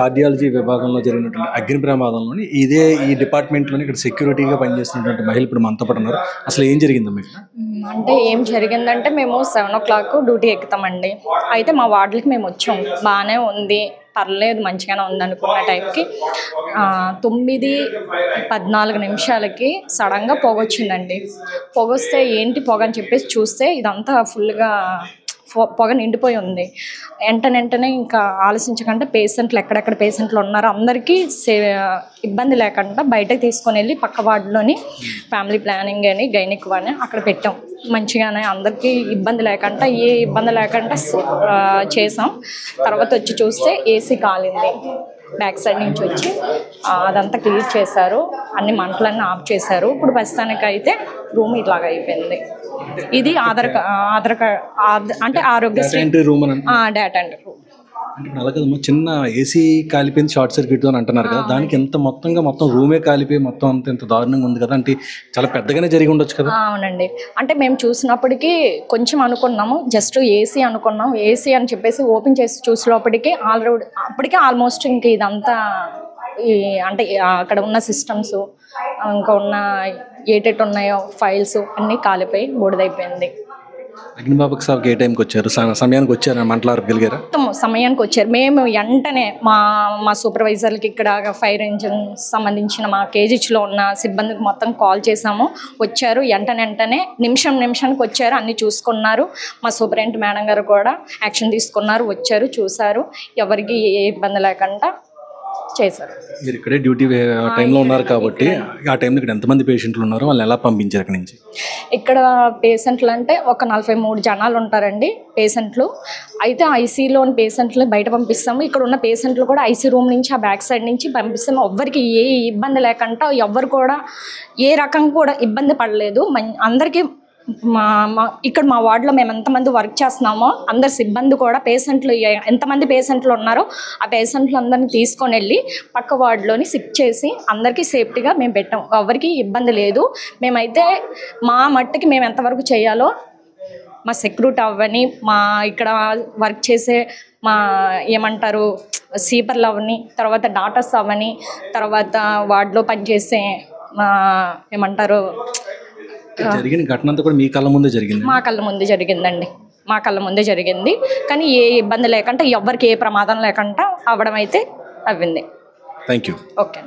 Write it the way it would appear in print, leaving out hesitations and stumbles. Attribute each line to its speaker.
Speaker 1: Cardiology విభాగంలో జరిగినటువంటి అగ్ని ప్రమాదంలోని ఈ డిపార్ట్మెంట్లోని ఇక్కడ సెక్యూరిటీగా పనిచేస్తున్నటువంటి మహిళ ఇప్పుడు మనతో పాటు ఉన్నారు. అసలు ఏం జరిగిందమ్మా ఇక్కడ?
Speaker 2: అంటే ఏం జరిగిందంటే మేము 7 o'clock డ్యూటీ ఎక్కుతామండి. అయితే మా వార్డులకి మేము వచ్చాం, బాగానే ఉంది, పర్లేదు, మంచిగానే ఉంది అనుకున్న టైంకి 9:14 సడన్గా పొగ వచ్చిందండి. పొగ వస్తే ఏంటి పొగ అని చెప్పేసి చూస్తే ఇదంతా ఫుల్గా పొగ నిండిపోయి ఉంది. వెంటనే ఇంకా ఆలోచించకుండా పేషెంట్లు ఎక్కడెక్కడ పేషెంట్లు ఉన్నారో అందరికీ ఇబ్బంది లేకుండా బయటకు తీసుకొని వెళ్ళి పక్క వార్డులోని ఫ్యామిలీ ప్లానింగ్ అని గైనిక్ అని అక్కడ పెట్టాం. మంచిగానే అందరికీ ఇబ్బంది లేకుండా చేసాం. తర్వాత వచ్చి చూస్తే ఏసీ కాలింది. బ్యాక్ సైడ్ నుంచి వచ్చి అదంతా క్లియర్ చేశారు, అన్ని మంటలన్నీ ఆఫ్ చేశారు. ఇప్పుడు ప్రస్తుతానికి అయితే రూమ్ ఇట్లాగ అయిపోయింది. ఇది ఆధార్ కార్డ్ అంటే ఆరోగ్యశ్రీ డేటా ఎంట్రీ రూమ్.
Speaker 1: అంటే అలా కదమ్మా, చిన్న ఏసీ కాలిపోయింది షార్ట్ సర్క్యూట్ అని అంటున్నారు కదా, దానికి మొత్తం రూమే కాలిపోయి మొత్తం అంత ఎంత దారుణంగా ఉంది కదా, అంటే చాలా పెద్దగానే జరిగి ఉండొచ్చు కదా?
Speaker 2: అవునండి, అంటే మేము చూసినప్పటికీ కొంచెం అనుకున్నాము, జస్ట్ ఏసీ అనుకున్నాం. ఏసీ అని చెప్పేసి ఓపెన్ చేసి చూసినప్పటికీ అప్పటికే ఆల్మోస్ట్ ఇంక ఇదంతా అంటే అక్కడ ఉన్న సిస్టమ్స్ ఇంకా ఉన్న ఏటెట్ ఉన్నాయో ఫైల్స్ అన్నీ కాలిపోయి బూడిదైపోయింది.
Speaker 1: అగ్నిబాబుకి సార్కి ఏ టైంకి వచ్చారు? సమయానికి వచ్చారు, మంటలారగలిగారా?
Speaker 2: సమయానికి వచ్చారు. మేము వెంటనే మా సూపర్వైజర్లకి ఇక్కడ ఫైర్ ఇంజిన్ సంబంధించిన మా కేజీహెచ్లో ఉన్న సిబ్బందికి మొత్తం కాల్ చేసాము. వచ్చారు, వెంటనే నిమిషానికి వచ్చారు, అన్నీ చూసుకున్నారు. మా సూపరింటెండెంట్ మేడం గారు కూడా యాక్షన్ తీసుకున్నారు, వచ్చారు, చూశారు, ఎవరికి ఏ ఇబ్బంది లేకుండా చేశారు.
Speaker 1: మీరు ఇక్కడే డ్యూటీ టైంలో ఉన్నారు కాబట్టి ఆ టైంలో ఇక్కడ ఎంతమంది పేషెంట్లు ఉన్నారో వాళ్ళని ఎలా పంపించారు ఇక్కడ నుంచి?
Speaker 2: ఇక్కడ పేషెంట్లు అంటే ఒక 43 జనాలు ఉంటారండి పేషెంట్లు. అయితే ఐసీలోని పేషెంట్లు బయట పంపిస్తాము. ఇక్కడ ఉన్న పేషెంట్లు కూడా ఐసీ రూమ్ నుంచి ఆ బ్యాక్ సైడ్ నుంచి పంపిస్తాము. ఎవ్వరికి ఏ ఇబ్బంది లేకుండా ఎవ్వరు కూడా ఏ రకంగా కూడా ఇబ్బంది పడలేదు. అందరికీ ఇక్కడ మా వార్డులో మేము ఎంతమంది వర్క్ చేస్తున్నామో అందరు సిబ్బంది కూడా పేషెంట్లు ఎంతమంది పేషెంట్లు ఉన్నారో ఆ పేషెంట్లు అందరినీ తీసుకొని వెళ్ళి పక్క వార్డులోని షిఫ్ట్ చేసి అందరికీ సేఫ్టీగా మేము పెట్టాం. ఎవరికి ఇబ్బంది లేదు. మేమైతే మా మట్టుకి మేము ఎంతవరకు చేయాలో మా సెక్యూరిటీ అవ్వని, మా ఇక్కడ వర్క్ చేసే మా ఏమంటారు సీపర్లు అవని, తర్వాత డాక్టర్స్ అవని, తర్వాత వార్డులో పనిచేసే మా ఏమంటారు
Speaker 1: జరిగిన ఘటన అంతా కూడా మీ కళ్ళ ముందే జరిగింది?
Speaker 2: మా కళ్ళ ముందే జరిగిందండి, మా కళ్ళ ముందే జరిగింది. కానీ ఏ ఇబ్బంది లేకుండా ఎవరికి ఏ ప్రమాదం లేకుండా అవ్వడం అయితే అవ్వింది.
Speaker 1: Thank you.
Speaker 2: ఓకే.